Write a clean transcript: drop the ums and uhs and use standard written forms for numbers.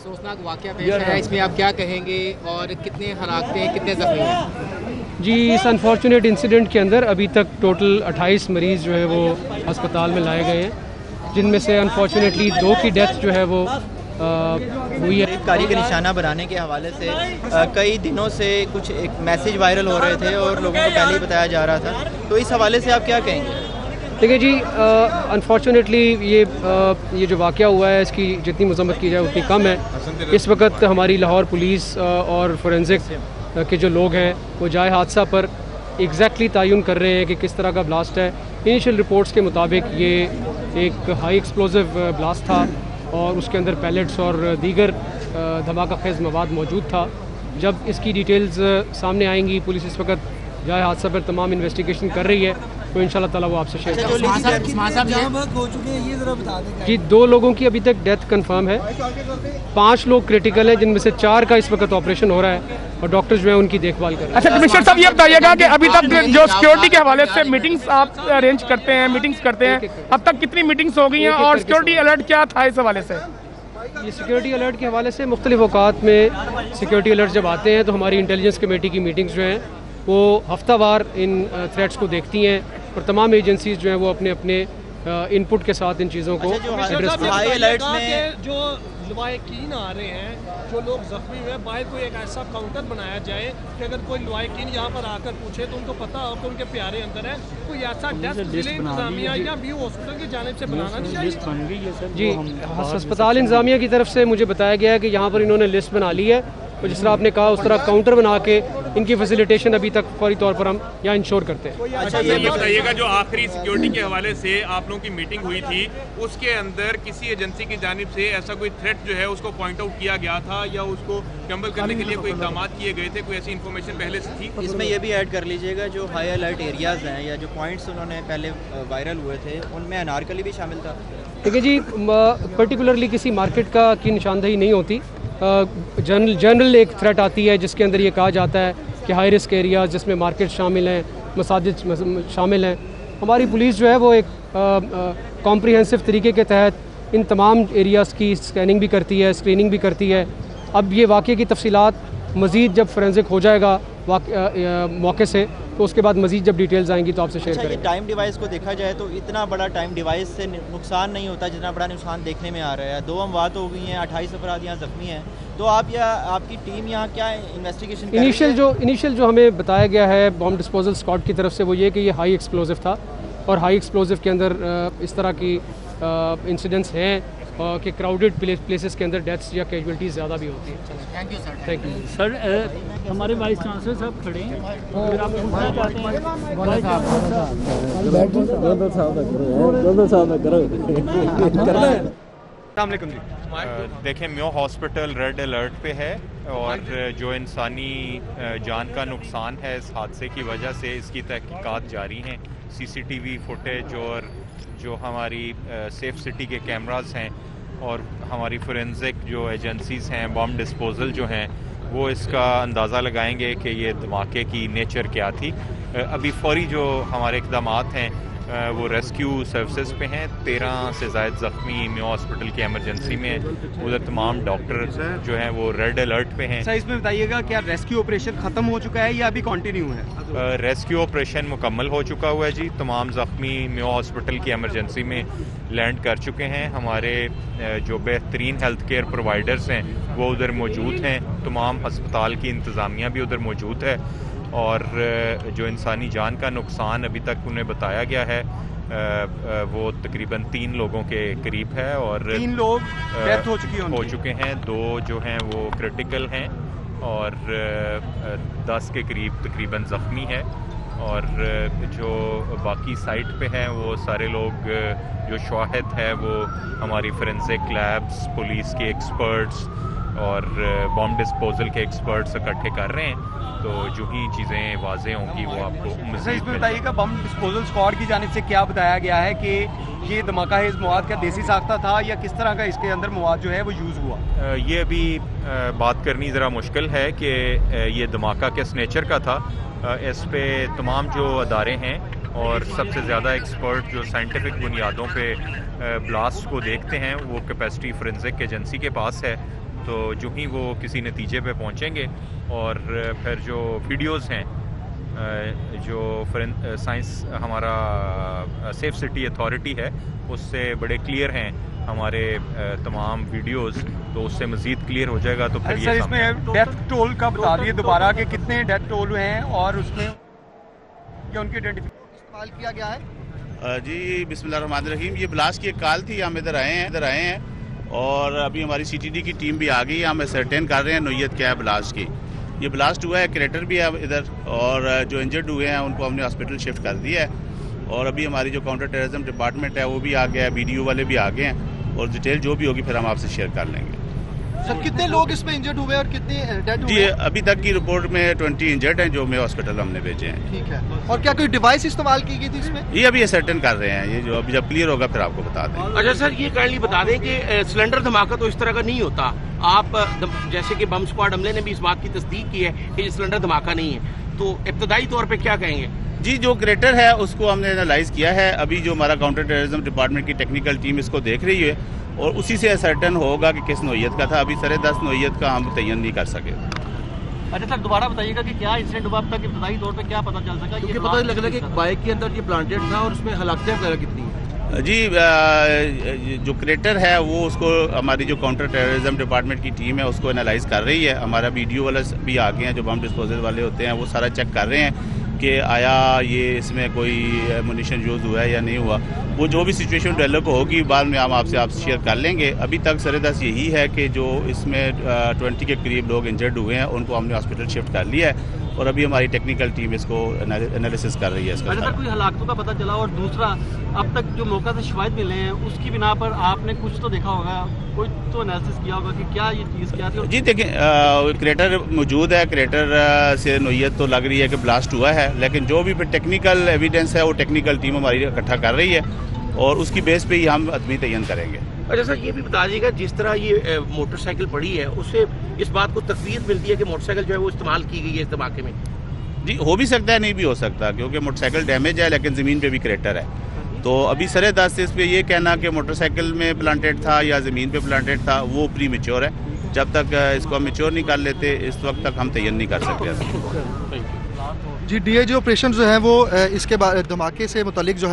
अफसोसनाक वाक़या पेश आया, इसमें आप क्या कहेंगे और कितने हलाकते हैं, कितने ज़ख्मी हैं? जी, इस अनफॉर्चुनेट इंसिडेंट के अंदर अभी तक टोटल 28 मरीज़ जो है वो अस्पताल में लाए गए हैं, जिनमें से अनफॉर्चुनेटली 2 की डेथ जो है वो हुई है। कारी का निशाना बनाने के हवाले से कई दिनों से कुछ एक मैसेज वायरल हो रहे थे और लोगों को पहले ही बताया जा रहा था, तो इस हवाले से आप क्या कहेंगे? देखिए जी, अनफॉर्चुनेटली ये जो वाक़या हुआ है इसकी जितनी मज़म्मत की जाए उतनी कम है। इस वक्त हमारी लाहौर पुलिस और फोरेंसिक के जो लोग हैं वो जाए हादसा पर एग्जैक्टली तयन कर रहे हैं कि किस तरह का ब्लास्ट है। इनिशियल रिपोर्ट्स के मुताबिक ये एक हाई एक्सप्लोजिव ब्लास्ट था और उसके अंदर पैलेट्स और दीगर धमाका खेज़ मवाद मौजूद था। जब इसकी डिटेल्स सामने आएंगी, पुलिस इस वक्त जाए हादसा पर तमाम इन्वेस्टिगेशन कर रही है, तो इंशाल्लाह ताला वो आपसे शेयर करेंगे। जी, 2 लोगों की अभी तक डेथ कंफर्म है, 5 लोग क्रिटिकल हैं, जिनमें से 4 का इस वक्त ऑपरेशन हो रहा है और डॉक्टर्स जो है उनकी देखभाल कर रहे हैं। अच्छा कमिश्नर साहब, ये बताइएगा कि अभी तक जो सिक्योरिटी के हवाले से मीटिंग्स आप अरेंज करते हैं, मीटिंग्स करते हैं, अब तक कितनी मीटिंग्स हो गई हैं और सिक्योरिटी अलर्ट क्या था इस हवाले से? ये सिक्योरिटी अलर्ट के हवाले से मुख्तलिफ औकात में सिक्योरिटी अलर्ट जब आते हैं तो हमारी इंटेलिजेंस कमेटी की मीटिंग्स जो हैं वो हफ्तावार इन थ्रेट्स को देखती हैं और तमाम एजेंसीज जो हैं वो अपने अपने इनपुट के साथ इन चीज़ों को एड्रेस करती हैं। जो लवाहिकीन आ रहे हैं, जो लोग जख्मी हुए, बाहर कोई एक ऐसा काउंटर बनाया जाए कि अगर कोई लवाहिकीन यहाँ पर आकर पूछे तो उनको पता हो कि उनके प्यारे अंदर है, कोई ऐसा डेस्क जिले इंतजामिया या व्यू हॉस्पिटल की जानिब से बनाना चाहिए। जी, अस्पताल इंतजामिया की तरफ से मुझे बताया गया है कि यहाँ पर इन्होंने लिस्ट बना ली है, तो जिस तरह आपने कहा उस तरह काउंटर बना के इनकी फैसिलिटेशन अभी तक फौरी तौर पर हम यहाँ इंश्योर करते हैं। अच्छा, ये बताइएगा, जो आखिरी सिक्योरिटी के हवाले से आप लोगों की मीटिंग हुई थी उसके अंदर किसी एजेंसी की जानिब से ऐसा कोई थ्रेट जो है उसको पॉइंट आउट किया गया था या उसको कम्बल करने के लिए कोई इक़दाम किए गए थे? कोई ऐसी इन्फॉर्मेशन पहले से थी? इसमें यह भी ऐड कर लीजिएगा, जो हाई अलर्ट एरियाज़ हैं या जो पॉइंट्स उन्होंने पहले वायरल हुए थे उनमें अनारकली भी शामिल था। देखिए जी, पर्टिकुलरली किसी मार्केट की निशानदही नहीं होती। जनरल एक थ्रेट आती है जिसके अंदर ये कहा जाता है कि हाई रिस्क एरियाज़ जिसमें मार्केट शामिल हैं, मसाजिद शामिल हैं। हमारी पुलिस जो है वो एक कॉम्प्रिहेंसिव तरीके के तहत इन तमाम एरियाज़ की स्कैनिंग भी करती है, स्क्रीनिंग भी करती है। अब ये वाक़े की तफसीलात मज़ीद जब फोरेंसिक हो जाएगा मौके से, तो उसके बाद मज़ीद जब डिटेल्स आएंगी तो आपसे शेयर करेंगे। टाइम डिवाइस को देखा जाए तो इतना बड़ा टाइम डिवाइस से नुकसान नहीं होता जितना बड़ा नुकसान देखने में आ रहा है। 2 अमवात हो गई हैं, 28 अफराद यहाँ ज़ख्मी हैं, तो आप या आपकी टीम यहाँ क्या इन्वेस्टिगेशन इनिशियल जो हमें बताया गया है बॉम्ब डिस्पोजल स्क्वाड की तरफ से वो ये कि ये हाई एक्सप्लोजिव था और हाई एक्सप्लोजिव के अंदर इस तरह की इंसिडेंट्स हैं कि क्राउडेड प्लेसेस के अंदर डेथ्स या कैजुअल्टीज ज़्यादा भी होती हैं। Thank you sir. Thank you sir. हमारे वाइस चांसलर साहब खड़े हैं, अगर आप पूछना चाहते हैं। देखें, म्यो हॉस्पिटल रेड अलर्ट पे है और जो इंसानी जान का नुकसान है इस हादसे की वजह से, इसकी तहकीकात जारी हैं। CCTV फुटेज और जो हमारी सेफ सिटी के कैमरास हैं और हमारी फोरेंसिक जो एजेंसीज़ हैं, बॉम्ब डिस्पोजल जो हैं, वो इसका अंदाज़ा लगाएंगे कि ये धमाके की नेचर क्या थी। अभी फौरी जो हमारे इक़दामात हैं वो रेस्क्यू सर्विसेज पे हैं। 13 से ज़ायद ज़ख्मी म्यो हॉस्पिटल की एमरजेंसी में, उधर तमाम डॉक्टर जो हैं वो रेड अलर्ट पे हैं। सर, इसमें बताइएगा क्या रेस्क्यू ऑपरेशन ख़त्म हो चुका है या अभी कंटिन्यू है? रेस्क्यू ऑपरेशन मुकम्मल हो चुका हुआ है जी। तमाम ज़ख्मी म्यो हॉस्पिटल की एमरजेंसी में लैंड कर चुके हैं। हमारे जो बेहतरीन हेल्थ केयर प्रोवाइडर्स हैं वो उधर मौजूद हैं। तमाम हस्पताल की इंतज़ामिया भी उधर मौजूद है और जो इंसानी जान का नुकसान अभी तक उन्हें बताया गया है वो तकरीबन 3 लोगों के करीब है और 3 लोग डेथ हो चुके हैं। 2 जो हैं वो क्रिटिकल हैं और 10 के करीब तकरीबन ज़ख्मी है और जो बाकी साइट पे हैं वो सारे लोग जो शवाहिद है वो हमारी फोरेंसिक लैब्स, पुलिस के एक्सपर्ट्स और बॉम्ब डिस्पोजल के एक्सपर्ट्स इकट्ठे कर रहे हैं। तो जो ही चीज़ें वाज़े होंगी वो आपको इसमें बताइएगा, बम डिस्पोजल स्क्वाड की जानिब से क्या बताया गया है कि ये धमाका हेज़ मवाद का देसी साख्ता था या किस तरह का इसके अंदर मवाद जो है वो यूज़ हुआ? ये अभी बात करनी ज़रा मुश्किल है कि ये धमाका किस नेचर का था। इस पे तमाम जो अदारे हैं और सबसे ज़्यादा एक्सपर्ट जो साइंटिफिक बुनियादों पे ब्लास्ट को देखते हैं वो कैपेसिटी फोरेंसिक एजेंसी के पास है। तो जो ही वो किसी नतीजे पे पहुंचेंगे और फिर जो वीडियोस हैं जो साइंस हमारा सेफ सिटी अथॉरिटी है उससे बड़े क्लियर हैं हमारे तमाम वीडियोस, तो उससे मज़ीद क्लियर हो जाएगा। तो फिर सर इसमें डेथ टोल का बता दिए दोबारा कि कितने डेथ टोल हुए हैं और उसमें क्या उनकी इस्तेमाल किया गया है। जी बिस्मिल्लाहिर्रहमानिर्रहीम, ये ब्लास्ट की एक कॉल थी, हम इधर आए हैं और अभी हमारी CTD की टीम भी आ गई है। हम असरटेन कर रहे हैं नोयत क्या है ब्लास्ट की। ये ब्लास्ट हुआ है, क्रेटर भी है इधर और जो इंजर्ड हुए हैं उनको हमने हॉस्पिटल शिफ्ट कर दिया है और अभी हमारी जो काउंटर टेररिज्म डिपार्टमेंट है वो भी आ गया है, BDO वाले भी आ गए हैं और डिटेल जो भी होगी फिर हम आपसे शेयर कर लेंगे। सर कितने लोग इसमें इंजर्ड हुए और कितने डेड हुए? जी अभी तक की रिपोर्ट में 20 इंजर्ड हैं जो हमें हॉस्पिटल हमने भेजे हैं। ठीक है, और क्या कोई डिवाइस इस्तेमाल की गई थी इसमें? ये अभी असरटेन कर रहे हैं, ये जो अभी जब क्लियर होगा फिर आपको बता दें। अच्छा सर, ये काइंडली बता दें कि सिलेंडर धमाका तो इस तरह का नहीं होता। आप जैसे कि बम स्क्वाड हमले ने भी इस बात की तस्दीक की है कि ये सिलेंडर धमाका नहीं है, तो इब्तदाई तौर पे क्या कहेंगे? जी जो क्रेटर है उसको हमने एनालाइज किया है, अभी जो हमारा काउंटर टेररिज्म डिपार्टमेंट की टेक्निकल टीम इसको देख रही है और उसी से सर्टन होगा कि किस नोयत का था। अभी 10.5 नोयत का हम तयन नहीं कर सके। अच्छा सर, दोबारा बताइएगा कि क्या इंसिडेंट हुआ, अब तक इब्तदाई तौर पे क्या पता चल सका? क्योंकि पता लग रहा है कि एक बाइक के अंदर ये प्लांटेड था और उसमें हलाकतें वगैरह कितनी हैं? जी जो क्रेटर है वो उसको हमारी जो काउंटर टेररिज्म डिपार्टमेंट की टीम है उसको एनालाइज कर रही है। हमारा BDO वाले भी आ गए हैं, जो बम डिस्पोजल वाले होते हैं वो सारा चेक कर रहे हैं कि आया ये इसमें कोई एमुनिशन यूज़ हुआ है या नहीं हुआ। वो जो भी सिचुएशन डेवलप होगी बाद में हम आपसे शेयर कर लेंगे। अभी तक सरेदस यही है कि जो इसमें 20 के करीब लोग इंजर्ड हुए हैं उनको हमने हॉस्पिटल शिफ्ट कर लिया है और अभी हमारी टेक्निकल टीम इसको एनालिसिस कर रही है इसका। अच्छा सर, कोई हलाकतों का पता चला? और दूसरा, अब तक जो मौका से शिकायत मिले हैं उसकी बिना पर आपने कुछ तो देखा होगा, कोई तो एनालिसिस किया होगा कि क्या ये चीज़ क्या थी? जी देखिए, क्रेटर मौजूद है, क्रेटर से नोयत तो लग रही है कि ब्लास्ट हुआ है, लेकिन जो भी टेक्निकल एविडेंस है वो टेक्निकल टीम हमारी इकट्ठा कर रही है और उसकी बेस पे ही हम आदमी तयन करेंगे। अच्छा सर, ये भी बता दीजिएगा जिस तरह ये मोटरसाइकिल पड़ी है उससे इस बात को तकवीर मिलती है कि मोटरसाइकिल जो है वो इस्तेमाल की गई है इस धमाके में? जी हो भी सकता है, नहीं भी हो सकता, क्योंकि मोटरसाइकिल डैमेज है लेकिन ज़मीन पे भी क्रेटर है। तो अभी सरेदस से इस पर ये कहना कि मोटरसाइकिल में प्लांटेड था या ज़मीन पे प्लांटेड था वो प्री मेच्योर है। जब तक इसको हम मेच्योर नहीं कर लेते इस वक्त तक हम तयन नहीं कर सकते। जी DIG ऑपरेशन जो है वो इसके बाद धमाके से मुतालिक जो है